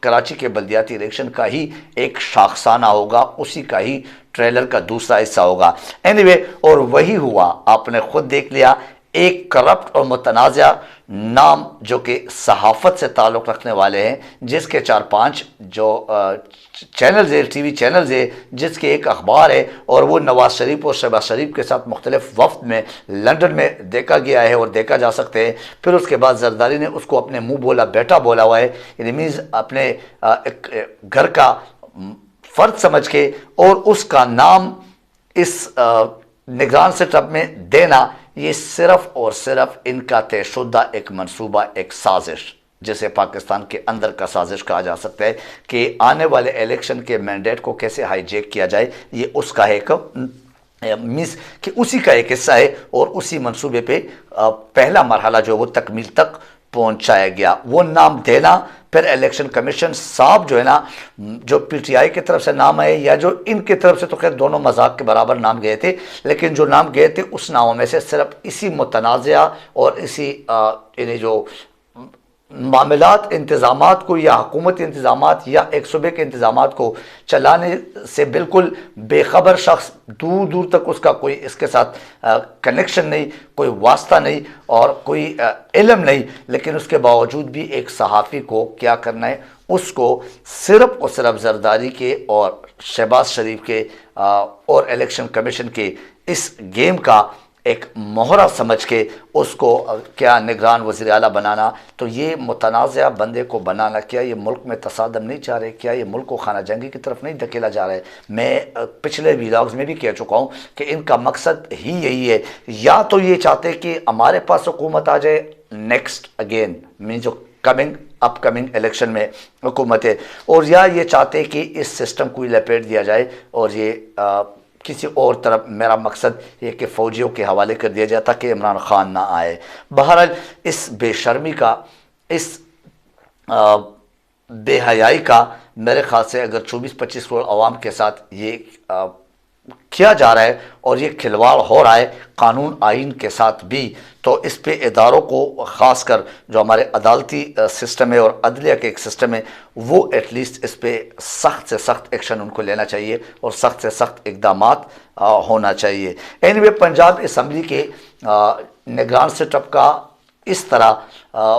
کراچی کے بلدیاتی الیکشن کا ہی ایک شاخسانہ ہوگا، اسی کا ہی ٹریلر کا دوسرا حصہ ہوگا۔ اینی اور وہی ہوا، آپ نے خود دیکھ لیا، ایک کرپٹ اور متنازع نام جو کہ صحافت سے تعلق رکھنے والے ہیں، جس کے 4-5 جو چینلز ہیں، ٹی وی چینلز ہیں، جس کے ایک اخبار ہے، اور وہ نواز شریف اور شہباز شریف کے ساتھ مختلف وفد میں لندن میں دیکھا گیا ہے اور دیکھا جا سکتے ہیں۔ پھر اس کے بعد زرداری نے اس کو اپنے منہ بولا بیٹا بولا ہوا ہے، یعنی مینز اپنے گھر کا فرد سمجھ کے، اور اس کا نام اس نگران سیٹ-اپ میں دینا، یہ صرف اور صرف ان کا طے شدہ ایک منصوبہ، ایک سازش، جسے پاکستان کے اندر کا سازش کہا جا سکتا ہے، کہ آنے والے الیکشن کے مینڈیٹ کو کیسے ہائی جیک کیا جائے، یہ اس کا ایک کہ اسی کا ایک حصہ ہے، اور اسی منصوبے پہ پہلا مرحلہ جو وہ تکمیل تک پہنچایا گیا، وہ نام دینا۔ پھر الیکشن کمیشن صاحب جو ہے نا، جو پی ٹی آئی کی طرف سے نام آئے یا جو ان کی طرف سے، تو خیر دونوں مذاق کے برابر نام گئے تھے، لیکن جو نام گئے تھے اس ناموں میں سے صرف اسی متنازعہ اور اسی یعنی جو معاملات انتظامات کو یا حکومتی انتظامات یا ایک صوبے کے انتظامات کو چلانے سے بالکل بے خبر شخص، دور دور تک اس کا کوئی اس کے ساتھ کنیکشن نہیں، کوئی واسطہ نہیں اور کوئی علم نہیں، لیکن اس کے باوجود بھی ایک صحافی کو کیا کرنا ہے، اس کو صرف اور صرف زرداری کے اور شہباز شریف کے اور الیکشن کمیشن کے اس گیم کا ایک مہرہ سمجھ کے اس کو کیا نگران وزیر اعلیٰ بنانا۔ تو یہ متنازع بندے کو بنانا، کیا یہ ملک میں تصادم نہیں چاہ رہے؟ کیا یہ ملک کو خانہ جنگی کی طرف نہیں دھکیلا جا رہا ہے؟ میں پچھلے ویلاگز میں بھی کہہ چکا ہوں کہ ان کا مقصد ہی یہی ہے، یا تو یہ چاہتے کہ ہمارے پاس حکومت آ جائے نیکسٹ اگین مین جو اپ کمنگ الیکشن میں حکومت ہے، اور یا یہ چاہتے کہ اس سسٹم کو لپیٹ دیا جائے اور یہ کسی اور طرف، میرا مقصد یہ کہ فوجیوں کے حوالے کر دیا جاتا کہ عمران خان نہ آئے۔ بہرحال اس بے شرمی کا، اس بے حیائی کا، میرے خیال سے اگر 24-25 کروڑ عوام کے ساتھ یہ کیا جا رہا ہے اور یہ کھلواڑ ہو رہا ہے قانون آئین کے ساتھ بھی، تو اس پہ اداروں کو، خاص کر جو ہمارے عدالتی سسٹم ہے اور عدلیہ کے ایک سسٹم ہے، وہ ایٹ لیسٹ اس پہ سخت سے سخت ایکشن ان کو لینا چاہیے اور سخت سے سخت اقدامات ہونا چاہیے۔ اینی پنجاب اسمبلی کے نگران سیٹ-اپ کا اس طرح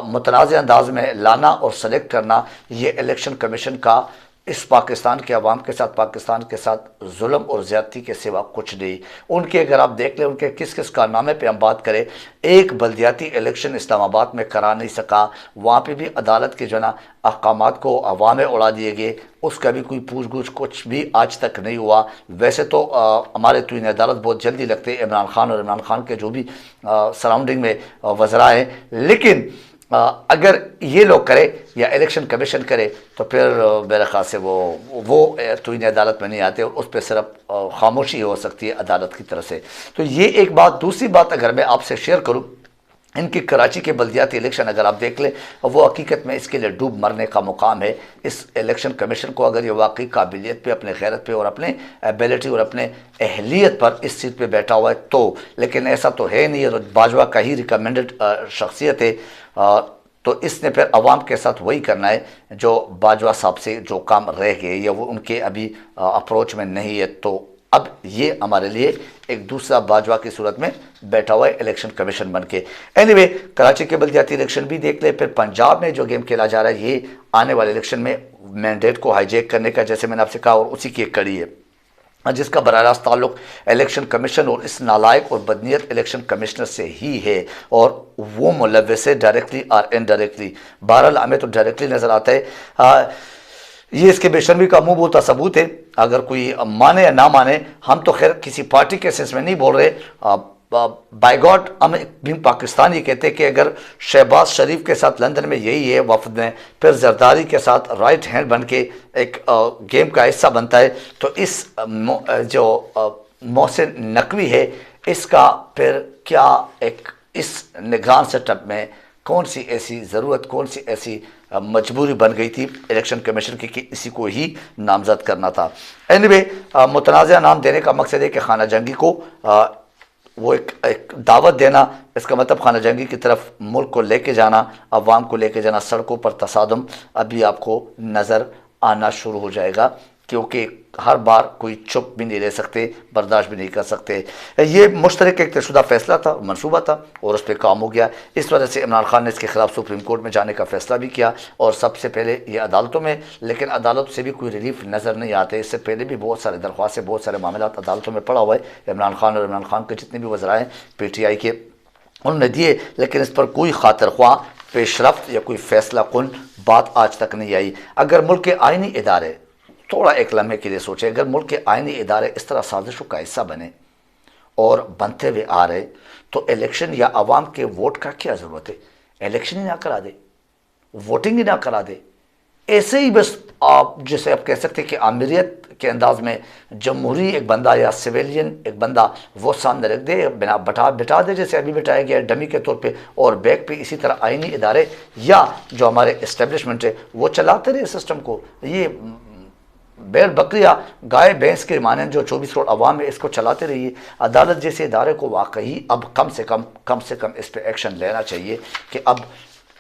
متنازع انداز میں لانا اور سلیکٹ کرنا، یہ الیکشن کمیشن کا اس پاکستان کے عوام کے ساتھ، پاکستان کے ساتھ ظلم اور زیادتی کے سوا کچھ نہیں۔ ان کے اگر آپ دیکھ لیں، ان کے کس کس کارنامے پہ ہم بات کریں، ایک بلدیاتی الیکشن اسلام آباد میں کرا نہیں سکا، وہاں پہ بھی عدالت کے جو نا احکامات کو ہوا میں اڑا دیے گئے، اس کا بھی کوئی پوچھ گچھ کچھ بھی آج تک نہیں ہوا۔ ویسے تو ہمارے توہین عدالت بہت جلدی لگتے ہیں عمران خان اور عمران خان کے جو بھی سراؤنڈنگ میں وزراء ہیں، لیکن اگر یہ لوگ کرے یا الیکشن کمیشن کرے تو پھر میرے خیال سے وہ توہین عدالت میں نہیں آتے، اور اس پہ صرف خاموشی ہو سکتی ہے عدالت کی طرف سے۔ تو یہ ایک بات۔ دوسری بات اگر میں آپ سے شیئر کروں، ان کی کراچی کے بلدیاتی الیکشن اگر آپ دیکھ لیں، وہ حقیقت میں اس کے لیے ڈوب مرنے کا مقام ہے۔ اس الیکشن کمیشن کو اگر یہ واقعی قابلیت پہ، اپنے غیرت پہ اور اپنے ایبیلٹی اور اپنے اہلیت پر اس سیٹ پہ بیٹھا ہوا ہے تو، لیکن ایسا تو ہے نہیں، اور باجوہ کا ہی ریکمینڈڈ شخصیت ہے، تو اس نے پھر عوام کے ساتھ وہی کرنا ہے جو باجوہ صاحب سے جو کام رہ گئے یا وہ ان کے ابھی اپروچ میں نہیں ہے۔ تو اب یہ ہمارے لیے ایک دوسرا باجوہ کی صورت میں بیٹھا ہوا ہے الیکشن کمیشن بن کے۔ اینی کراچی کے بلدیاتی الیکشن بھی دیکھ لیں، پھر پنجاب میں جو گیم کھیلا جا رہا ہے، یہ آنے والے الیکشن میں مینڈیٹ کو ہائی جیک کرنے کا، جیسے میں نے آپ سے کہا، اور اسی کی ایک کڑی ہے جس کا براہ راست تعلق الیکشن کمیشن اور اس نالائق اور بدنیت الیکشن کمشنر سے ہی ہے، اور وہ ملوث ہے ڈائریکٹلی اور انڈائریکٹلی۔ بہرحال ہمیں تو ڈائریکٹلی نظر آتا ہے، یہ اس کے بے شرمی کا منہ بولتا ثبوت ہے۔ اگر کوئی مانے یا نہ مانے، ہم تو خیر کسی پارٹی کے سینس میں نہیں بول رہے، بائی گاڈ ہم بھی پاکستانی کہتے ہیں کہ اگر شہباز شریف کے ساتھ لندن میں یہی ہے وفد میں، پھر زرداری کے ساتھ رائٹ ہینڈ بن کے ایک گیم کا حصہ بنتا ہے، تو اس جو محسن نقوی ہے، اس کا پھر کیا ایک اس نگران سیٹ-اپ میں کون سی ایسی ضرورت، کون سی ایسی مجبوری بن گئی تھی الیکشن کمیشن کی کہ اسی کو ہی نامزد کرنا تھا۔ اینی متنازع نام دینے کا مقصد ہے کہ خانہ جنگی کو وہ ایک دعوت دینا، اس کا مطلب خانہ جنگی کی طرف ملک کو لے کے جانا، عوام کو لے کے جانا، سڑکوں پر تصادم ابھی آپ کو نظر آنا شروع ہو جائے گا، کیونکہ ہر بار کوئی چپ بھی نہیں رہ سکتے، برداشت بھی نہیں کر سکتے۔ یہ مشترک ایک طے شدہ فیصلہ تھا، منصوبہ تھا، اور اس پہ کام ہو گیا۔ اس وجہ سے عمران خان نے اس کے خلاف سپریم کورٹ میں جانے کا فیصلہ بھی کیا، اور سب سے پہلے یہ عدالتوں میں، لیکن عدالت سے بھی کوئی ریلیف نظر نہیں آتے۔ اس سے پہلے بھی بہت سارے درخواستیں، بہت سارے معاملات عدالتوں میں پڑا ہوا ہے، عمران خان اور عمران خان کے جتنے بھی وزرائے پی ٹی آئی کے انہوں نے دیے، لیکن اس پر کوئی خاطر خواہ پیش رفت یا کوئی فیصلہ کن بات آج تک نہیں آئی۔ اگر ملک کے آئینی ادارے، تھوڑا ایک لمحے کے لیے سوچیں، اگر ملک کے آئینی ادارے اس طرح سازشوں کا حصہ بنے اور بنتے ہوئے آ رہے، تو الیکشن یا عوام کے ووٹ کا کیا ضرورت ہے؟ الیکشن ہی نہ کرا دے، ووٹنگ ہی نہ کرا دے، ایسے ہی بس آپ جسے آپ کہہ سکتے کہ آمریت کے انداز میں جمہوری ایک بندہ یا سویلین ایک بندہ وہ سامنے رکھ دے، بٹا دے، جیسے ابھی بٹایا گیا ہے ڈمی کے طور پہ، اور بیک پہ اسی طرح آئینی ادارے یا جو ہمارے اسٹیبلشمنٹ ہے وہ چلاتے رہے سسٹم کو۔ یہ بیل بکریا گائے بھینس کے مانند جو 24 کروڑ عوام ہے، اس کو چلاتے رہیے۔ عدالت جیسے ادارے کو واقعی اب کم سے کم اس پہ ایکشن لینا چاہیے کہ اب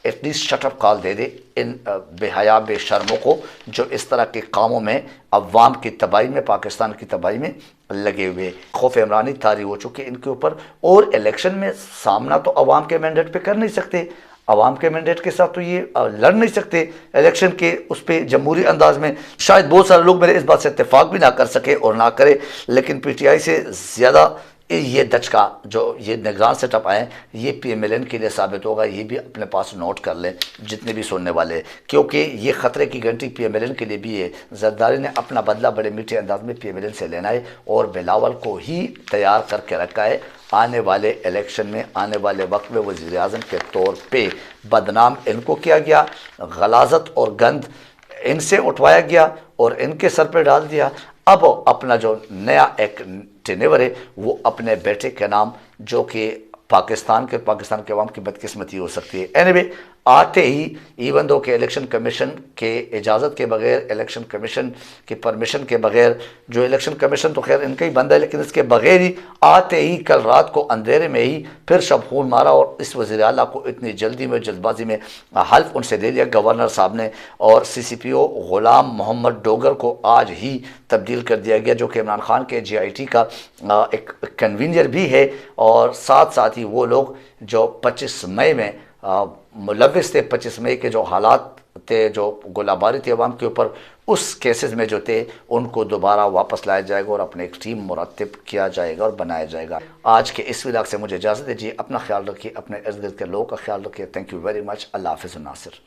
ایٹ لیسٹ شٹ اپ کال دے دے ان بے حیا بے شرموں کو، جو اس طرح کے کاموں میں عوام کی تباہی میں، پاکستان کی تباہی میں لگے ہوئے۔ خوف عمرانی طاری ہو چکے ان کے اوپر، اور الیکشن میں سامنا تو عوام کے مینڈیٹ پہ کر نہیں سکتے، عوام کے مینڈیٹ کے ساتھ تو یہ لڑ نہیں سکتے الیکشن کے اس پہ جمہوری انداز میں۔ شاید بہت سارے لوگ میرے اس بات سے اتفاق بھی نہ کر سکے اور نہ کرے، لیکن پی ٹی آئی سے زیادہ یہ دچکا جو یہ نگران سیٹ اپ آئے، یہ پی ایم ایل این کے لیے ثابت ہوگا۔ یہ بھی اپنے پاس نوٹ کر لیں جتنے بھی سننے والے، کیونکہ یہ خطرے کی گھنٹی پی ایم ایل این کے لیے بھی ہے۔ زرداری نے اپنا بدلہ بڑے میٹھے انداز میں پی ایم ایل این سے لینا ہے، اور بلاول کو ہی تیار کر کے رکھا ہے آنے والے الیکشن میں، آنے والے وقت میں وزیر اعظم کے طور پہ۔ بدنام ان کو کیا گیا، غلاظت اور گند ان سے اٹھوایا گیا اور ان کے سر پہ ڈال دیا۔ اب اپنا جو نیا ایک ٹینیور ہے وہ اپنے بیٹے کے نام، جو کہ پاکستان کے عوام کی بدقسمتی ہو سکتی ہے۔ اینیوے آتے ہی، ایون دو کہ الیکشن کمیشن کے اجازت کے بغیر، الیکشن کمیشن کی پرمیشن کے بغیر، جو الیکشن کمیشن تو خیر ان کا ہی بندہ ہے، لیکن اس کے بغیر ہی آتے ہی کل رات کو اندھیرے میں ہی پھر شب خون مارا، اور اس وزیر اعلیٰ کو اتنی جلدی میں، جلد بازی میں حلف ان سے لے لیا گورنر صاحب نے، اور سی سی پی او غلام محمد ڈوگر کو آج ہی تبدیل کر دیا گیا، جو کہ عمران خان کے جے آئی ٹی کا ایک کنوینئر بھی ہے، اور ساتھ ہی وہ لوگ جو 25 مئی میں ملوث تھے، 25 مئی کے جو حالات تھے، جو گولہ باری تھی عوام کے اوپر، اس کیسز میں جو تھے ان کو دوبارہ واپس لایا جائے گا، اور اپنے ایک ٹیم مرتب کیا جائے گا اور بنایا جائے گا۔ آج کے اس ولاگ سے مجھے اجازت دیجیے، اپنا خیال رکھیے، اپنے ارد گرد کے لوگوں کا خیال رکھیے۔ Thank you very much. Allah حافظ ناصر۔